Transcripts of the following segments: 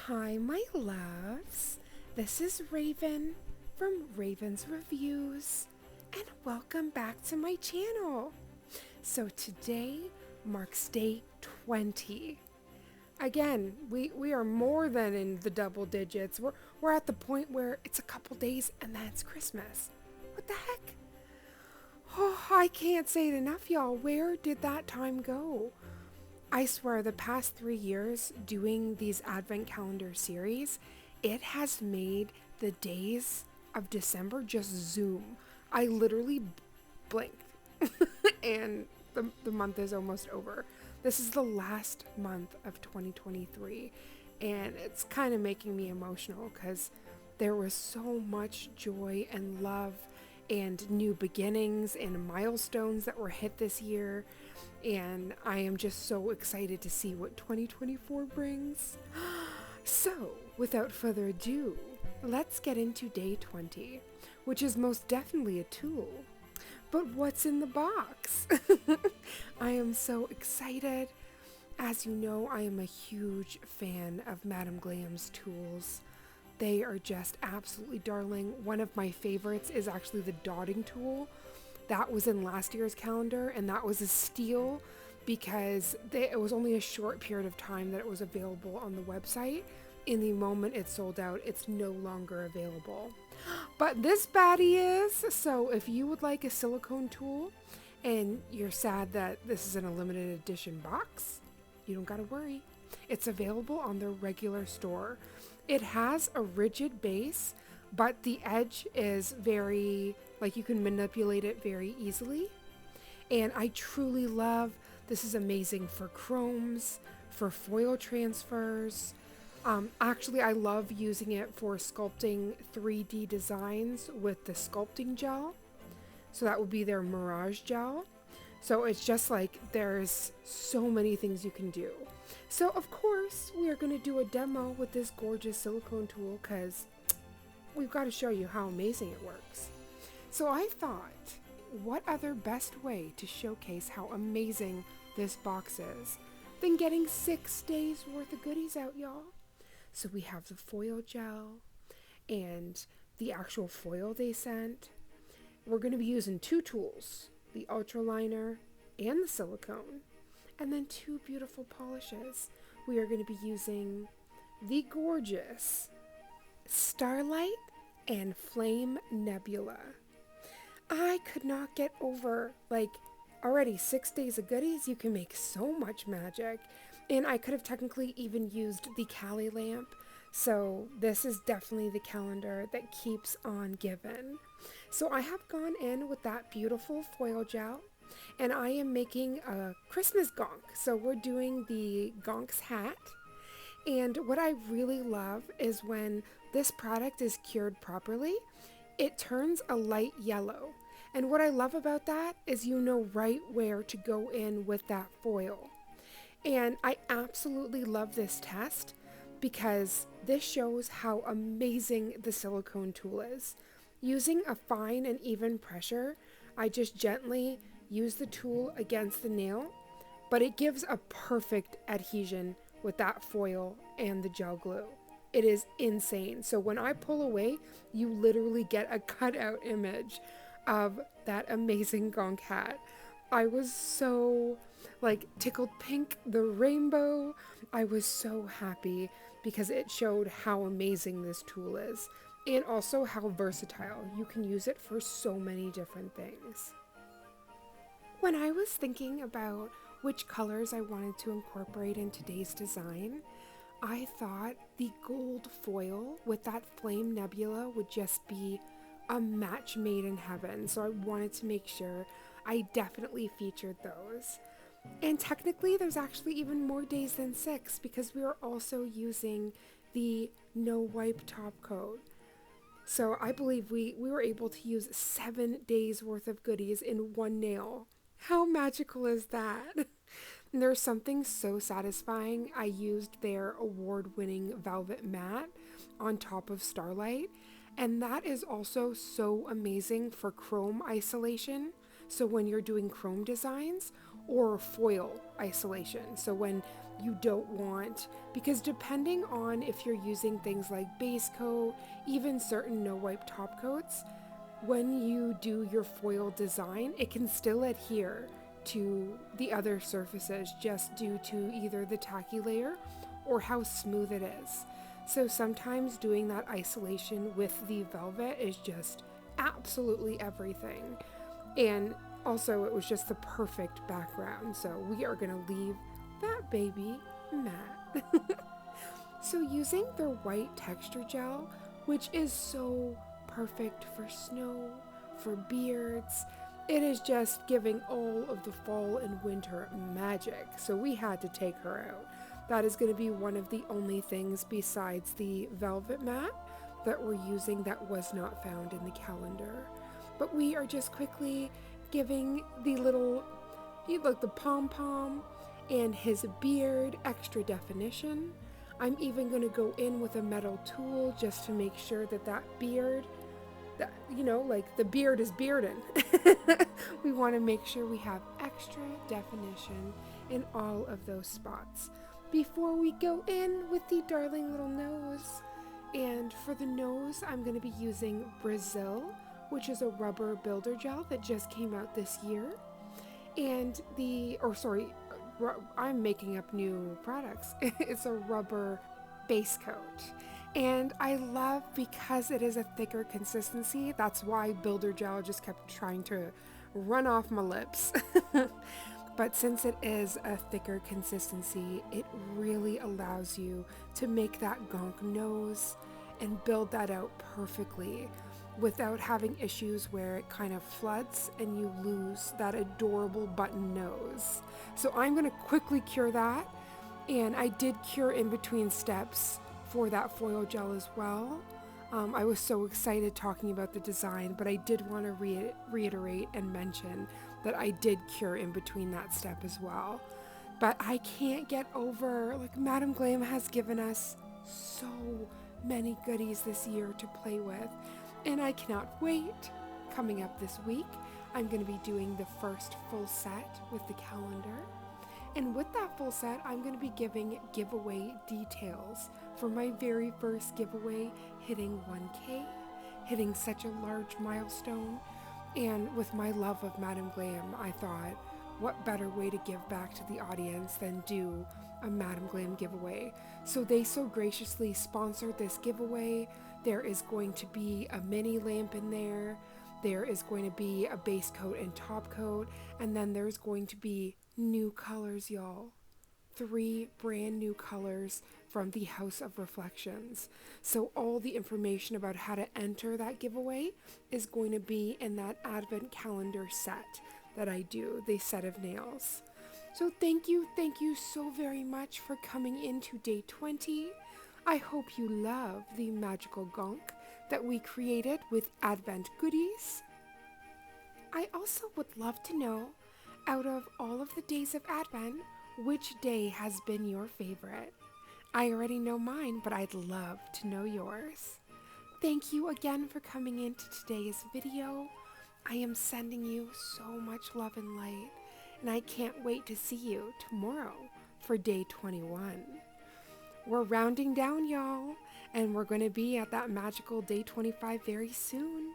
Hi, my loves. This is Raven from Raven's Reviews, and welcome back to my channel. So today marks day 20. Again, we are more than in the double digits. We're at the point where it's a couple days and then it's Christmas. What the heck? Oh, I can't say it enough, y'all. Where did that time go? I swear, the past 3 years doing these advent calendar series, it has made the days of December just zoom. I literally blinked and the month is almost over. This is the last month of 2023, and it's kind of making me emotional because there was so much joy and love and new beginnings and milestones that were hit this year. And I am just so excited to see what 2024 brings. So, without further ado, let's get into day 20, which is most definitely a tool. But what's in the box? I am so excited. As you know, I am a huge fan of Madame Glam's tools. They are just absolutely darling. One of my favorites is actually the dotting tool. That was in last year's calendar, and that was a steal because it was only a short period of time that it was available on the website. In the moment it sold out, it's no longer available. But this baddie is, so if you would like a silicone tool and you're sad that this is in a limited edition box, you don't gotta worry. It's available on their regular store. It has a rigid base, but the edge is very, like, you can manipulate it very easily. And I truly love, this is amazing for chromes, for foil transfers. Actually, I love using it for sculpting 3D designs with the sculpting gel. So that would be their Mirage gel. So it's just like, there's so many things you can do. So of course, we are going to do a demo with this gorgeous silicone tool because we've got to show you how amazing it works. So I thought, what other best way to showcase how amazing this box is than getting 6 days worth of goodies out, y'all? So we have the foil gel and the actual foil they sent. We're going to be using two tools, the ultraliner and the silicone, and then two beautiful polishes. We are going to be using the gorgeous Starlight and Flame Nebula. I could not get over, like, already 6 days of goodies, you can make so much magic. And I could have technically even used the Cali lamp. So this is definitely the calendar that keeps on giving. So I have gone in with that beautiful foil gel, and I am making a Christmas gonk. So we're doing the gonk's hat. And what I really love is when this product is cured properly, it turns a light yellow. And what I love about that is you know right where to go in with that foil. And I absolutely love this test because this shows how amazing the silicone tool is. Using a fine and even pressure, I just gently use the tool against the nail, but it gives a perfect adhesion with that foil and the gel glue. It is insane. So when I pull away, you literally get a cutout image of that amazing gonk hat. I was so, like, tickled pink, the rainbow. I was so happy because it showed how amazing this tool is and also how versatile. You can use it for so many different things. When I was thinking about which colors I wanted to incorporate in today's design, I thought the gold foil with that Flame Nebula would just be a match made in heaven. So I wanted to make sure I definitely featured those. And technically there's actually even more days than 6 because we are also using the no wipe top coat. So I believe we were able to use 7 days worth of goodies in one nail. How magical is that? There's something so satisfying. I used their award-winning velvet matte on top of Starlight, and that is also so amazing for chrome isolation. So when you're doing chrome designs or foil isolation. So when you don't want, because depending on if you're using things like base coat, even certain no wipe top coats, when you do your foil design, it can still adhere to the other surfaces just due to either the tacky layer or how smooth it is. So sometimes doing that isolation with the velvet is just absolutely everything. And also it was just the perfect background. So we are gonna leave that baby matte. So using their white texture gel, which is so perfect for snow, for beards, it is just giving all of the fall and winter magic. So we had to take her out. That is going to be one of the only things besides the velvet matte that we're using that was not found in the calendar. But we are just quickly giving the little, like the pom-pom and his beard extra definition. I'm even going to go in with a metal tool just to make sure that that beard, that, you know, like the beard is bearding. We want to make sure we have extra definition in all of those spots before we go in with the darling little nose. And for the nose, I'm going to be using Brazil, which is a rubber builder gel that just came out this year. And I'm making up new products. It's a rubber base coat. And I love, because it is a thicker consistency, that's why builder gel just kept trying to run off my lips. But since it is a thicker consistency, it really allows you to make that gonk nose and build that out perfectly without having issues where it kind of floods and you lose that adorable button nose. So I'm going to quickly cure that. And I did cure in between steps for that foil gel as well. I was so excited talking about the design, but I did want to reiterate and mention that I did cure in between that step as well. But I can't get over, like, Madam Glam has given us so many goodies this year to play with, and I cannot wait. Coming up this week, I'm going to be doing the first full set with the calendar. And with that full set, I'm going to be giving giveaway details for my very first giveaway, hitting 1K, hitting such a large milestone. And with my love of Madam Glam, I thought, what better way to give back to the audience than do a Madam Glam giveaway? So they so graciously sponsored this giveaway. There is going to be a mini lamp in there. There is going to be a base coat and top coat. And then there's going to be new colors, y'all. 3 brand new colors from the House of Reflections. So all the information about how to enter that giveaway is going to be in that advent calendar set that I do, the set of nails. So thank you so very much for coming into day 20. I hope you love the magical gonk that we created with advent goodies. I also would love to know, out of all of the days of advent, which day has been your favorite? I already know mine, but I'd love to know yours. Thank you again for coming into today's video. I am sending you so much love and light, and I can't wait to see you tomorrow for day 21. We're rounding down, y'all, and we're going to be at that magical day 25 very soon.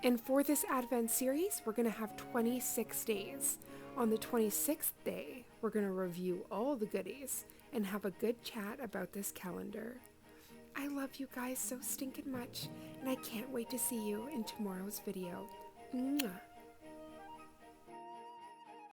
And for this Advent series, we're going to have 26 days. On the 26th day, we're going to review all the goodies and have a good chat about this calendar. I love you guys so stinking much, and I can't wait to see you in tomorrow's video. Mwah.